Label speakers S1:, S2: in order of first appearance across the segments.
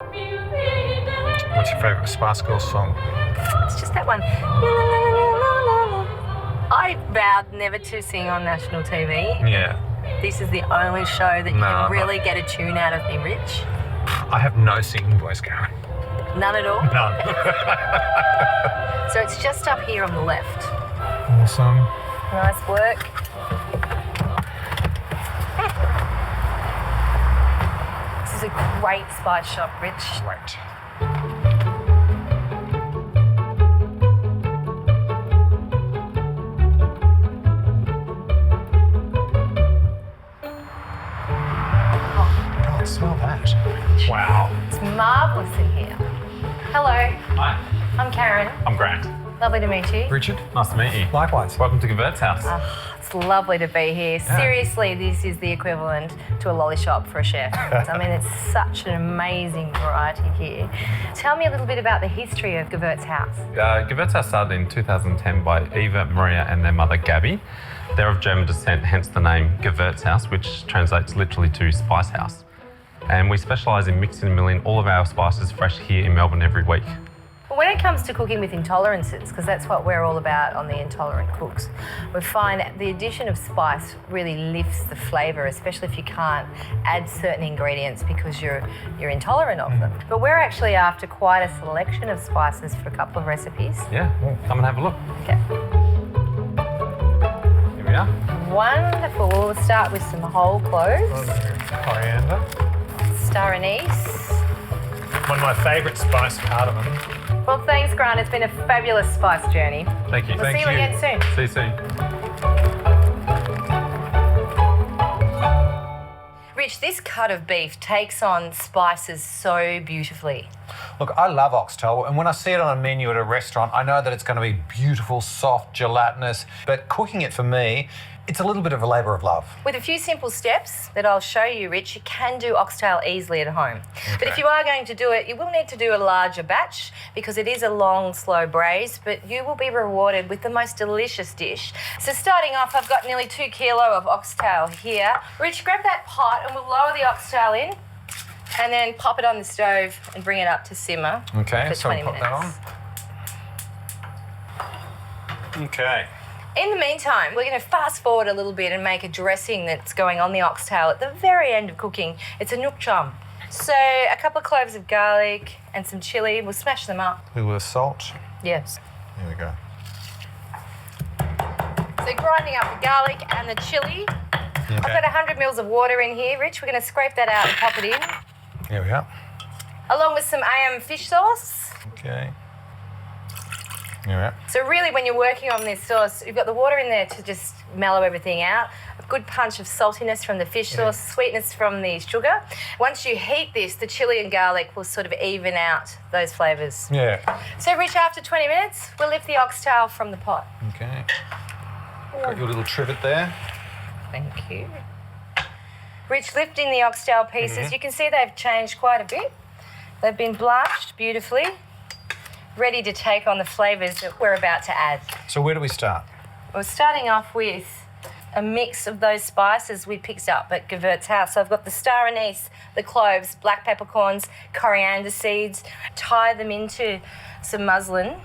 S1: What's your favourite Spice Girls song?
S2: It's just that one. I vowed never to sing on national TV.
S1: Yeah.
S2: This is the only show that you can really get a tune out of me, Rich.
S1: I have no singing voice, Karen.
S2: None at all?
S1: None.
S2: So it's just up here on the left.
S1: Awesome.
S2: Nice work. This is a great spice shop, Rich.
S1: Great. God, smell that. Wow.
S2: It's marvellous in here. Hello,
S3: Hi,
S2: I'm Karen.
S3: I'm Grant.
S2: Lovely to meet you.
S1: Richard?
S3: Nice to meet you.
S1: Likewise.
S3: Welcome to Gavert's house.
S2: It's lovely to be here. Seriously, this is the equivalent to a lolly shop for a chef. I mean, it's such an amazing variety here. Tell me a little bit about the history of Gavert's house.
S3: Gavert's house started in 2010 by Eva, Maria and their mother Gabby. They're of German descent, hence the name Gavert's house, which translates literally to spice house. And we specialise in mixing and milling all of our spices fresh here in Melbourne every week.
S2: When it comes to cooking with intolerances, because that's what we're all about on the Intolerant Cooks, we find the addition of spice really lifts the flavour, especially if you can't add certain ingredients because you're intolerant of them. But we're actually after quite a selection of spices for a couple of recipes.
S3: Yeah, come and have a look.
S2: Okay.
S3: Here we are.
S2: Wonderful. We'll start with some whole cloves,
S1: Coriander.
S2: star anise.
S1: One of my favourite spice, cardamom.
S2: Well, thanks, Grant. It's been a fabulous spice journey.
S3: Thank you.
S2: We'll see you again soon.
S3: See you soon.
S2: Rich, this cut of beef takes on spices so beautifully.
S1: Look, I love oxtail, and when I see it on a menu at a restaurant, I know that it's going to be beautiful, soft, gelatinous, but cooking it for me, it's a little bit of a labour of love.
S2: With a few simple steps that I'll show you, Rich, you can do oxtail easily at home. But if you are going to do it, you will need to do a larger batch because it is a long, slow braise, but you will be rewarded with the most delicious dish. So starting off, I've got nearly 2 kilo of oxtail here. Rich, grab that pot and we'll lower the oxtail in and then pop it on the stove and bring it up to simmer
S1: Okay,
S2: for
S1: so
S2: 20
S1: we'll pop
S2: minutes.
S1: that on. Okay.
S2: In the meantime, we're going to fast forward a little bit and make a dressing that's going on the oxtail at the very end of cooking. It's a nook chum. So a couple of cloves of garlic and some chilli. We'll smash them up.
S1: A little bit of salt.
S2: Yes.
S1: There we go.
S2: So grinding up the garlic and the chilli. I've got 100 mils of water in here, Rich. We're going to scrape that out and pop it in.
S1: Here we are.
S2: Along with some fish sauce.
S1: Okay. Here we are.
S2: So really when you're working on this sauce, you've got the water in there to just mellow everything out. A good punch of saltiness from the fish sauce, sweetness from the sugar. Once you heat this, the chilli and garlic will sort of even out those flavours.
S1: Yeah.
S2: So Rich, after 20 minutes, we'll lift the oxtail from the pot.
S1: Okay. Got your little trivet there.
S2: Thank you. Rich, lifting the oxtail pieces, you can see they've changed quite a bit. They've been blanched beautifully, ready to take on the flavours that we're about to add.
S1: So where do we start?
S2: We're starting off with a mix of those spices we picked up at Gavert's house. So I've got the star anise, the cloves, black peppercorns, coriander seeds. Tie them into some muslin.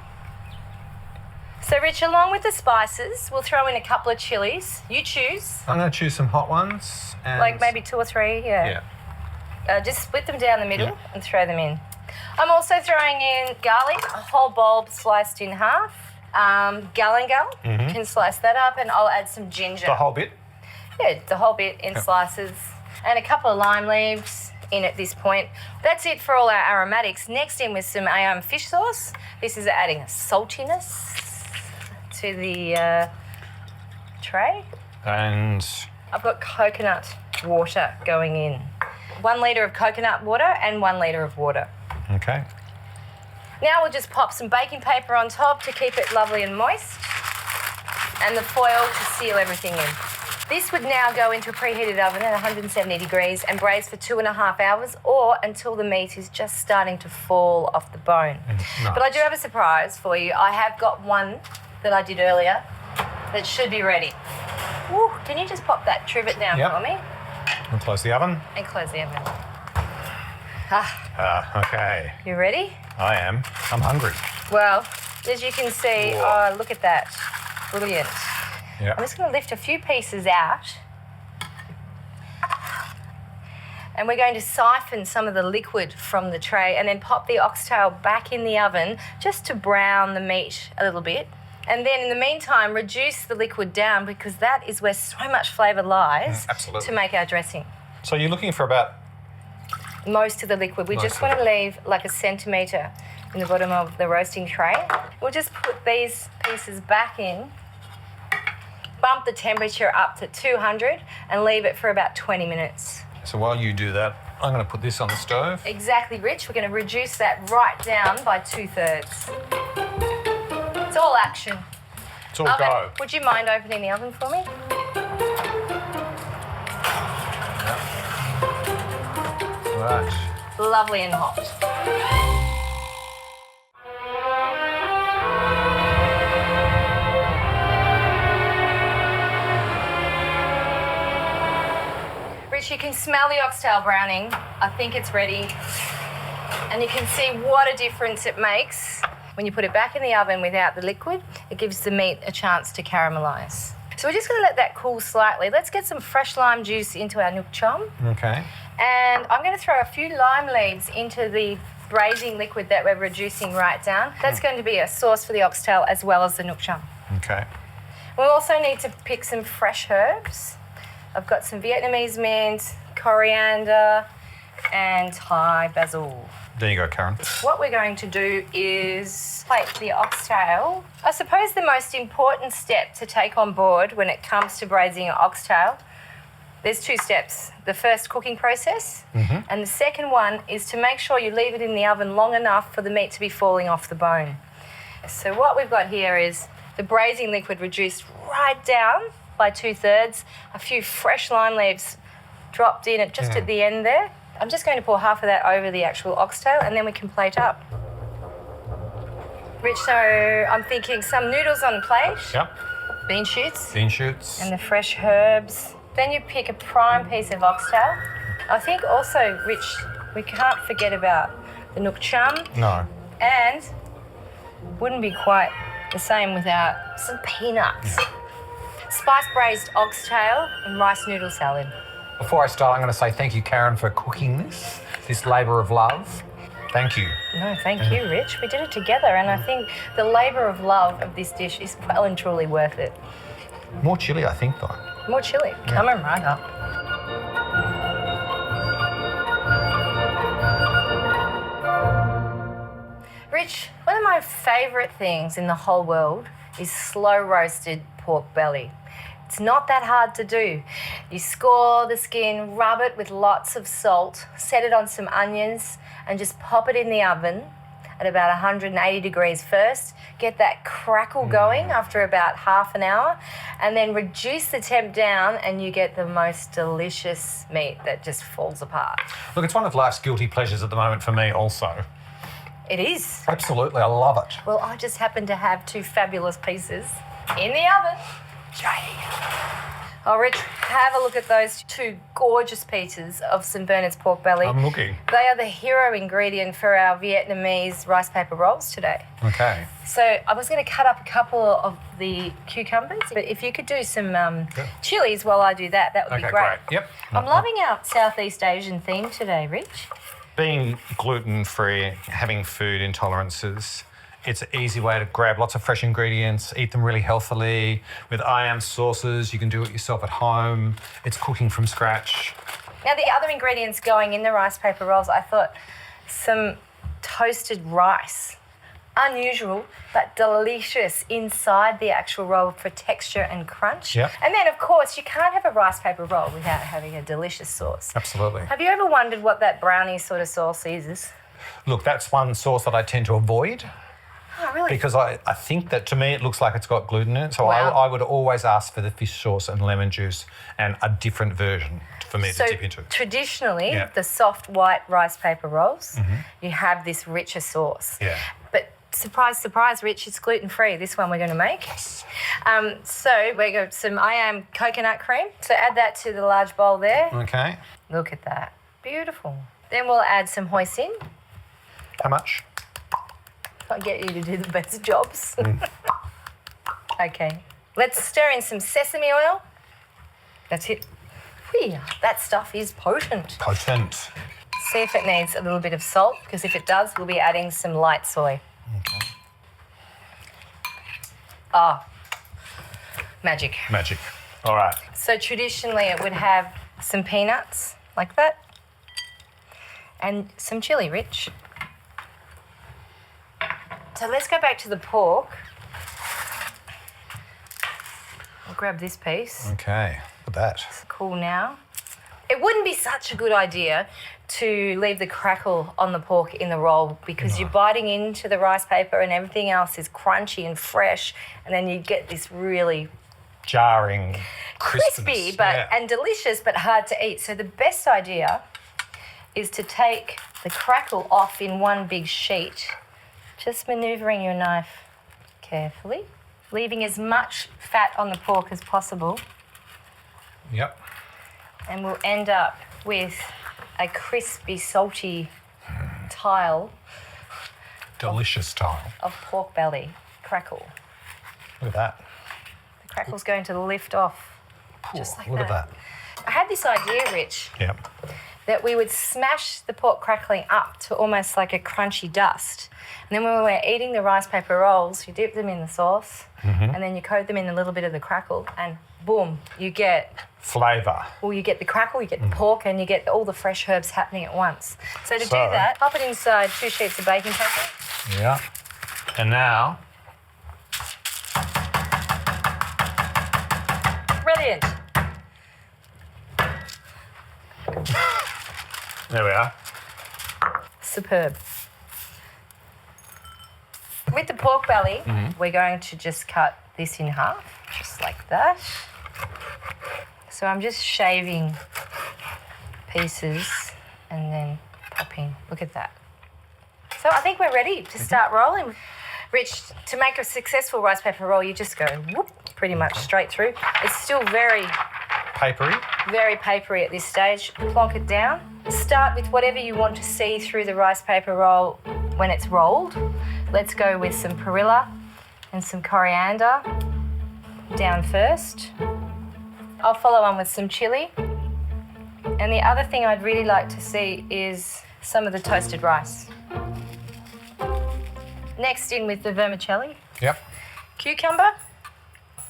S2: So Rich, along with the spices, we'll throw in a couple of chilies. You choose.
S1: I'm going to choose some hot ones. And
S2: Like maybe 2 or 3,
S1: Yeah.
S2: Just split them down the middle
S1: Yeah.
S2: and throw them in. I'm also throwing in garlic, a whole bulb sliced in half. Galangal, you can slice that up, and I'll add some ginger.
S1: The whole bit?
S2: Yeah, the whole bit in slices. And a couple of lime leaves in at this point. That's it for all our aromatics. Next in with some fish sauce. This is adding a saltiness to the tray.
S1: And
S2: I've got coconut water going in. 1 litre of coconut water and 1 litre of water.
S1: okay.
S2: Now we'll just pop some baking paper on top to keep it lovely and moist, and the foil to seal everything in. This would now go into a preheated oven at 170 degrees and braise for 2.5 hours or until the meat is just starting to fall off the bone.
S1: Nice.
S2: But I do have a surprise for you. I have got one that I did earlier that should be ready. Ooh, can you just pop that trivet down
S1: Yep.
S2: for me?
S1: And close the oven.
S2: And close the oven.
S1: Okay.
S2: You ready?
S1: I am. I'm hungry.
S2: Well, as you can see,
S1: Whoa.
S2: oh, look at that. Brilliant.
S1: Yeah.
S2: I'm just going to lift a few pieces out. And we're going to siphon some of the liquid from the tray and then pop the oxtail back in the oven just to brown the meat a little bit. And then in the meantime, reduce the liquid down because that is where so much flavour lies
S1: absolutely.
S2: to make our dressing.
S1: So you're looking for about...
S2: Most of the liquid. We just want to leave like a centimetre in the bottom of the roasting tray. We'll just put these pieces back in, bump the temperature up to 200 and leave it for about 20 minutes.
S1: So while you do that, I'm going to put this on the stove.
S2: Exactly, Rich. We're going to reduce that right down by 2/3. It's all action.
S1: It's all go.
S2: Would you mind opening the oven for me?
S1: Right.
S2: Lovely and hot. Rich, you can smell the oxtail browning. I think it's ready. And you can see what a difference it makes when you put it back in the oven without the liquid. It gives the meat a chance to caramelise. So we're just going to let that cool slightly. Let's get some fresh lime juice into our nook chum.
S1: Okay.
S2: And I'm going to throw a few lime leaves into the braising liquid that we're reducing right down. That's going to be a sauce for the oxtail as well as the nook chum.
S1: Okay.
S2: We'll also need to pick some fresh herbs. I've got some Vietnamese mint, coriander, and Thai basil.
S1: There you go, Karen.
S2: What we're going to do is plate the oxtail. I suppose the most important step to take on board when it comes to braising an oxtail, there's 2 steps. The first, cooking process, and the second one is to make sure you leave it in the oven long enough for the meat to be falling off the bone. So what we've got here is the braising liquid reduced right down by 2/3, a few fresh lime leaves dropped in at just at the end there. I'm just going to pour half of that over the actual oxtail and then we can plate up. Rich, so I'm thinking some noodles on a plate,
S1: Yep.
S2: bean shoots,
S1: Bean shoots.
S2: and the fresh herbs. Then you pick a prime piece of oxtail. I think also, Rich, we can't forget about the nook chum,
S1: No.
S2: and wouldn't be quite the same without some peanuts. Spice braised oxtail and rice noodle salad.
S1: Before I start, I'm going to say thank you, Karen, for cooking this labour of love. Thank you.
S2: No, thank you, Rich. We did it together, and I think the labour of love of this dish is well and truly worth it.
S1: More chilli, I think, though.
S2: More chilli, coming right up. Rich, one of my favourite things in the whole world is slow roasted pork belly. It's not that hard to do. You score the skin, rub it with lots of salt, set it on some onions, and just pop it in the oven at about 180 degrees first. Get that crackle going after about half an hour, and then reduce the temp down, and you get the most delicious meat that just falls apart.
S1: Look, it's one of life's guilty pleasures at the moment for me also.
S2: It is.
S1: Absolutely, I love it.
S2: Well, I just happen to have 2 fabulous pieces in the oven. Oh, Rich, have a look at those 2 gorgeous pieces of St. Bernard's pork belly.
S1: I'm looking.
S2: They are the hero ingredient for our Vietnamese rice paper rolls today.
S1: Okay.
S2: So I was going to cut up a couple of the cucumbers, but if you could do some chilies while I do that, that would be great.
S1: Yep.
S2: I'm loving our Southeast Asian theme today, Rich.
S1: Being gluten-free, having food intolerances, it's an easy way to grab lots of fresh ingredients, eat them really healthily. With IAM sauces, you can do it yourself at home. It's cooking from scratch.
S2: Now, the other ingredients going in the rice paper rolls, I thought some toasted rice. Unusual, but delicious inside the actual roll for texture and crunch.
S1: Yep.
S2: And then, of course, you can't have a rice paper roll without having a delicious sauce.
S1: Absolutely.
S2: Have you ever wondered what that brownie sort of sauce is?
S1: Look, that's one sauce that I tend to avoid
S2: Oh, really?
S1: because I think that to me it looks like it's got gluten in it. So
S2: Wow.
S1: I would always ask for the fish sauce and lemon juice and a different version for me
S2: So
S1: to dip into.
S2: traditionally,
S1: Yeah.
S2: the soft white rice paper rolls, you have this richer sauce.
S1: Yeah.
S2: But surprise, surprise, Rich, it's gluten-free, this one we're going to make. So we got some IAM coconut cream. So add that to the large bowl there.
S1: Okay.
S2: Look at that. Beautiful. Then we'll add some hoisin.
S1: How much?
S2: I'll get you to do the best jobs. Okay. Let's stir in some sesame oil. That's it. Whee, that stuff is potent.
S1: Potent.
S2: See if it needs a little bit of salt, because if it does, we'll be adding some light soy.
S1: Okay.
S2: Ah, magic.
S1: Magic. All right.
S2: So traditionally it would have some peanuts, like that, and some chilli, Rich. So let's go back to the pork. I'll grab this piece.
S1: Okay. Look at that.
S2: It's cool now. It wouldn't be such a good idea to leave the crackle on the pork in the roll, because you're biting into the rice paper and everything else is crunchy and fresh, and then you get this really
S1: Jarring.
S2: crispy
S1: crispiness.
S2: and delicious but hard to eat. So the best idea is to take the crackle off in one big sheet, just manoeuvring your knife carefully, leaving as much fat on the pork as possible,
S1: Yep.
S2: and we'll end up with a crispy, salty tile
S1: Delicious style.
S2: of pork belly crackle.
S1: Look at that.
S2: The crackle's going to lift off just like
S1: Look at
S2: that.
S1: that.
S2: I had this idea, Rich,
S1: Yep.
S2: that we would smash the pork crackling up to almost like a crunchy dust. And then when we were eating the rice paper rolls, you dip them in the sauce and then you coat them in a little bit of the crackle, and boom, you get,
S1: Flavour.
S2: well, you get the crackle, you get the pork, and you get all the fresh herbs happening at once. So to do
S1: So-
S2: that, pop it inside 2 sheets of baking paper.
S1: Yeah. And now,
S2: Brilliant.
S1: there we are.
S2: Superb. With the pork belly, we're going to just cut this in half, just like that. So I'm just shaving pieces and then popping. Look at that. So I think we're ready to start rolling. Rich, to make a successful rice paper roll, you just go whoop, pretty much straight through. It's still very,
S1: Papery.
S2: very papery at this stage. Plonk it down. Start with whatever you want to see through the rice paper roll when it's rolled. Let's go with some perilla and some coriander down first. I'll follow on with some chili. And the other thing I'd really like to see is some of the toasted rice. Next in with the vermicelli.
S1: Yep.
S2: Cucumber,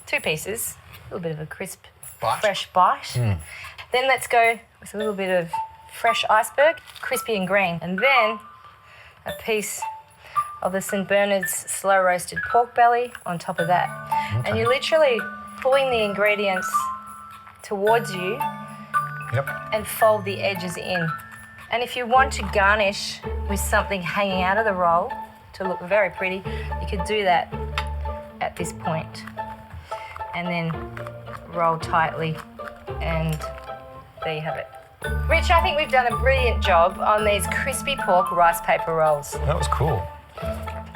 S2: 2 pieces, a little bit of a crisp,
S1: Bite.
S2: fresh bite. Then let's go with a little bit of fresh iceberg, crispy and green. And then a piece of the St. Bernard's slow roasted pork belly on top of that. And you're literally pulling the ingredients towards you
S1: Yep.
S2: and fold the edges in. And if you want to garnish with something hanging out of the roll to look very pretty, you could do that at this point. And then roll tightly, and there you have it. Rich, I think we've done a brilliant job on these crispy pork rice paper rolls.
S1: That was cool.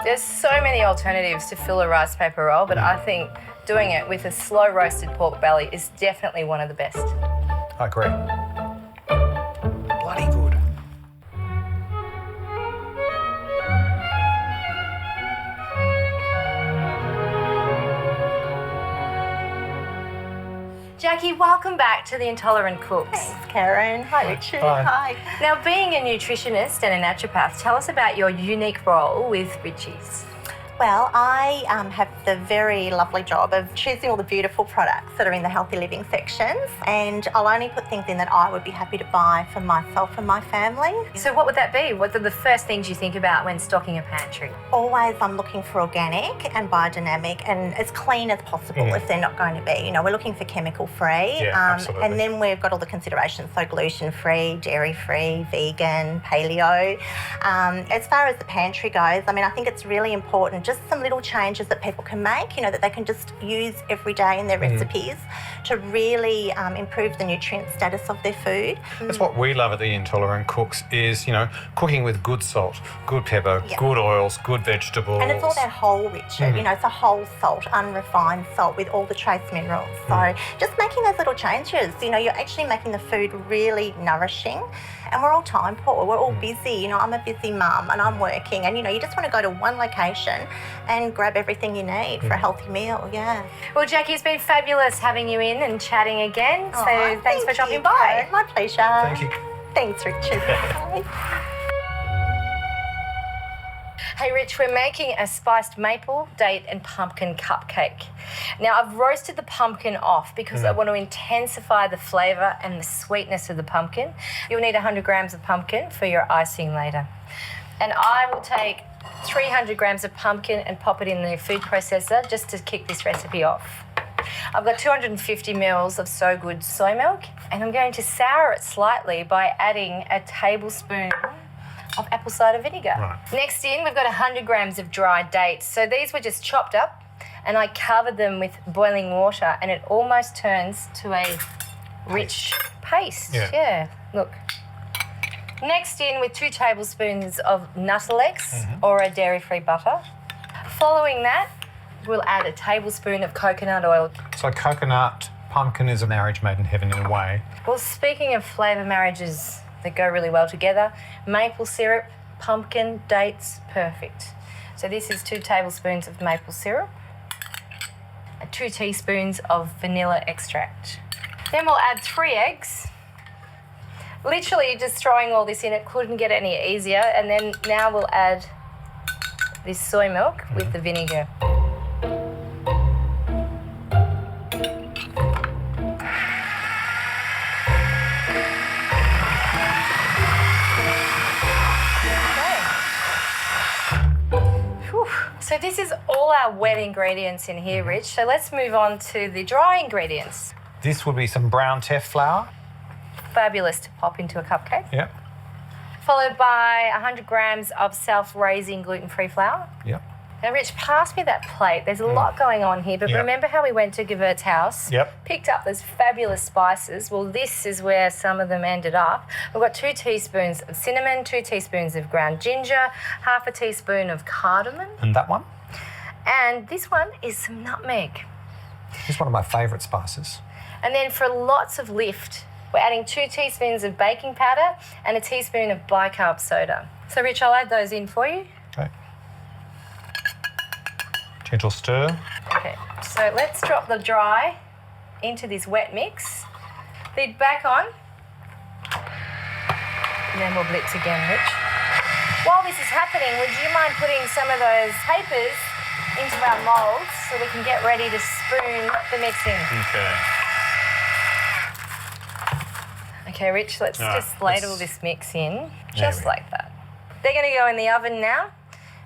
S2: There's so many alternatives to fill a rice paper roll, but I think doing it with a slow roasted pork belly is definitely one of the best.
S1: I agree. Bloody good.
S2: Jackie, welcome back to the Intolerant Cooks.
S4: Thanks, Karen. Hi, Richard.
S1: Hi.
S4: Hi.
S2: Now, being a nutritionist and a naturopath, tell us about your unique role with Richie's.
S4: Well, I have the very lovely job of choosing all the beautiful products that are in the healthy living sections, and I'll only put things in that I would be happy to buy for myself and my family.
S2: So what would that be? What are the first things you think about when stocking a pantry?
S4: Always I'm looking for organic and biodynamic and as clean as possible if they're not going to be. You know, we're looking for chemical free.
S1: Yeah, absolutely.
S4: And then we've got all the considerations, so gluten free, dairy free, vegan, paleo. As far as the pantry goes, I mean, I think it's really important just some little changes that people can make, you know, that they can just use every day in their recipes to really improve the nutrient status of their food.
S1: That's what we love at the Intolerant Cooks is, you know, cooking with good salt, good pepper, good oils, good vegetables.
S4: And it's all that whole, Richard, you know, it's a whole salt, unrefined salt with all the trace minerals. So just making those little changes, you know, you're actually making the food really nourishing. And we're all time poor, we're all busy, you know, I'm a busy mum and I'm working, and you know, you just want to go to one location and grab everything you need for a healthy meal,
S2: Well, Jackie, it's been fabulous having you in and chatting again. So
S4: Aw,
S2: thanks for
S4: thank
S2: dropping
S4: you,
S2: by.
S4: Karen. My pleasure.
S1: Thank you.
S4: Thanks, Richard. Bye.
S2: Hey Rich, we're making a spiced maple, date and pumpkin cupcake. Now I've roasted the pumpkin off because I want to intensify the flavour and the sweetness of the pumpkin. You'll need 100 grams of pumpkin for your icing later. And I will take 300 grams of pumpkin and pop it in the food processor just to kick this recipe off. I've got 250 mils of So Good soy milk, and I'm going to sour it slightly by adding a tablespoon of apple cider vinegar.
S1: Right.
S2: Next in, we've got 100 grams of dried dates. So these were just chopped up and I covered them with boiling water, and it almost turns to a rich paste.
S1: Yeah.
S2: Look. Next in with 2 tablespoons of Nuttelex or a dairy-free butter. Following that, we'll add a tablespoon of coconut oil.
S1: So coconut, pumpkin is a marriage made in heaven in a way.
S2: Well, speaking of flavour marriages that go really well together, maple syrup, pumpkin, dates, perfect. So this is 2 tablespoons of maple syrup, and 2 teaspoons of vanilla extract. Then we'll add 3 eggs. Literally just throwing all this in, it couldn't get any easier. And then now we'll add this soy milk with the vinegar. So this is all our wet ingredients in here, Rich. So let's move on to the dry ingredients.
S1: This would be some brown teff flour.
S2: Fabulous to pop into a cupcake.
S1: Yep.
S2: Followed by 100 grams of self-raising gluten-free flour.
S1: Yep.
S2: Now, Rich, pass me that plate. There's a lot going on here, but
S1: Yep.
S2: remember how we went to Gevert's house?
S1: Yep.
S2: Picked up those fabulous spices. Well, this is where some of them ended up. We've got 2 teaspoons of cinnamon, 2 teaspoons of ground ginger, half a teaspoon of cardamom,
S1: And that one?
S2: and this one is some nutmeg.
S1: This is one of my favourite spices.
S2: And then for lots of lift, we're adding 2 teaspoons of baking powder and a teaspoon of bicarb soda. So, Rich, I'll add those in for you.
S1: Okay. Gentle stir.
S2: Okay, so let's drop the dry into this wet mix. Lid back on. And then we'll blitz again, Rich. While this is happening, would you mind putting some of those papers into our moulds so we can get ready to spoon the mix in?
S1: Okay.
S2: Okay, Rich, let's just ladle this mix in, just
S1: we go.
S2: like that. They're going to go in the oven now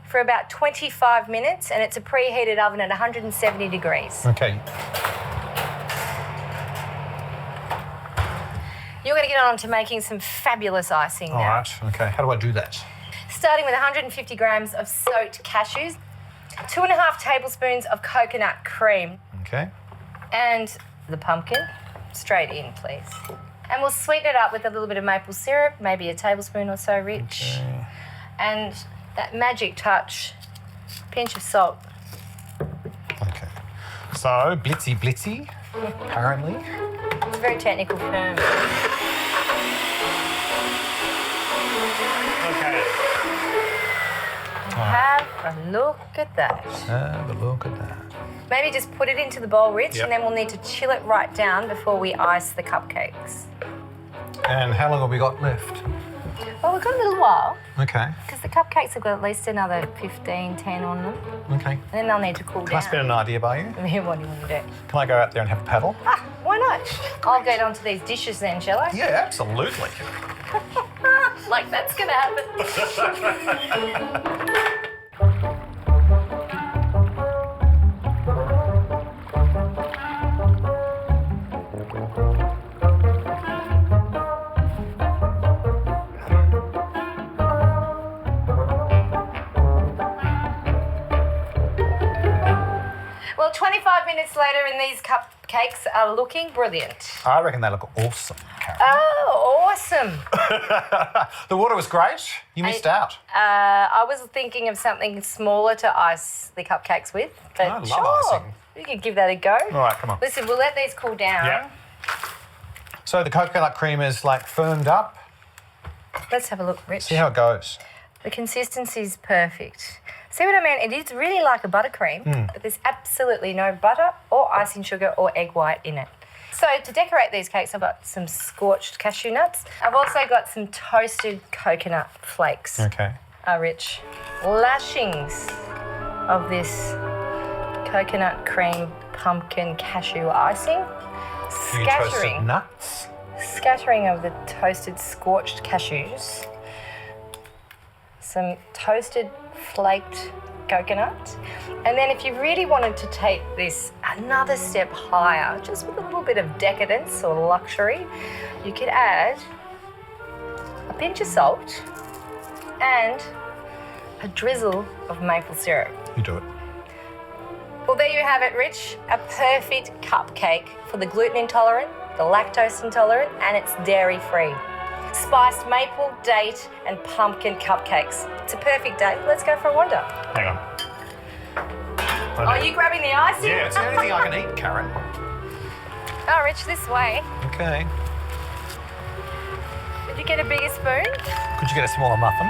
S2: for about 25 minutes, and it's a preheated oven at 170 degrees.
S1: Okay.
S2: You're going to get on to making some fabulous icing now.
S1: All right. Okay. How do I do that?
S2: Starting with 150 grams of soaked cashews, 2.5 tablespoons of coconut cream,
S1: Okay.
S2: and the pumpkin. Straight in, please. And we'll sweeten it up with a little bit of maple syrup, maybe a tablespoon or so, Rich.
S1: Okay.
S2: And that magic touch, pinch of salt.
S1: Okay. So, blitzy, apparently.
S2: It's a very technical term.
S1: Okay.
S2: Have a look at that.
S1: Have a look at that.
S2: Maybe just put it into the bowl, Rich,
S1: Yep.
S2: and then we'll need to chill it right down before we ice the cupcakes.
S1: And how long have we got left?
S2: Well, we've got a little while,
S1: Okay.
S2: because the cupcakes have got at least another 15, 10 on them.
S1: Okay.
S2: And then they'll need to cool
S1: Can I
S2: down.
S1: spin an idea by you?
S2: What do you want to do?
S1: Can I go out there and have a paddle?
S2: Ah, why not? I'll get onto these dishes then, shall I?
S1: Yeah, absolutely.
S2: Like that's going to happen. Well, 25 minutes later, and these cupcakes are looking brilliant.
S1: I reckon they look awesome, Karen.
S2: Oh, awesome.
S1: The water was great. You missed out.
S2: I was thinking of something smaller to ice the cupcakes with, but
S1: I love
S2: sure,
S1: icing.
S2: we could give that a go.
S1: All right, come on.
S2: Listen, we'll let these cool down.
S1: Yeah. So the coconut cream is like firmed up.
S2: Let's have a look, Rich.
S1: See how it goes.
S2: The consistency's perfect. See what I mean? It is really like a buttercream, but there's absolutely no butter or icing sugar or egg white in it. So to decorate these cakes, I've got some scorched cashew nuts. I've also got some toasted coconut flakes.
S1: Okay.
S2: Rich. Lashings of this coconut cream pumpkin cashew icing.
S1: You toasted nuts.
S2: Scattering of the toasted scorched cashews. Some toasted flaked coconut. And then if you really wanted to take this another step higher, just with a little bit of decadence or luxury, you could add a pinch of salt and a drizzle of maple syrup.
S1: You do it.
S2: Well, there you have it, Rich. A perfect cupcake for the gluten intolerant, the lactose intolerant, and it's dairy-free. Spiced maple, date, and pumpkin cupcakes. It's a perfect date. Let's go for a wander.
S1: Hang on.
S2: Oh, are you grabbing the icing?
S1: Yeah, it's the only thing I can eat, Karen.
S2: Oh, Rich, this way.
S1: Okay.
S2: Did you get a bigger spoon?
S1: Could you get a smaller muffin?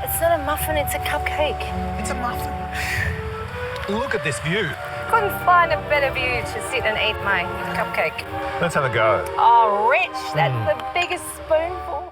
S2: It's not a muffin, it's a cupcake.
S1: It's a muffin. Look at this view.
S2: Couldn't find a better view to sit and eat my cupcake.
S1: Let's have a go.
S2: Oh, Rich, that's the biggest spoonful.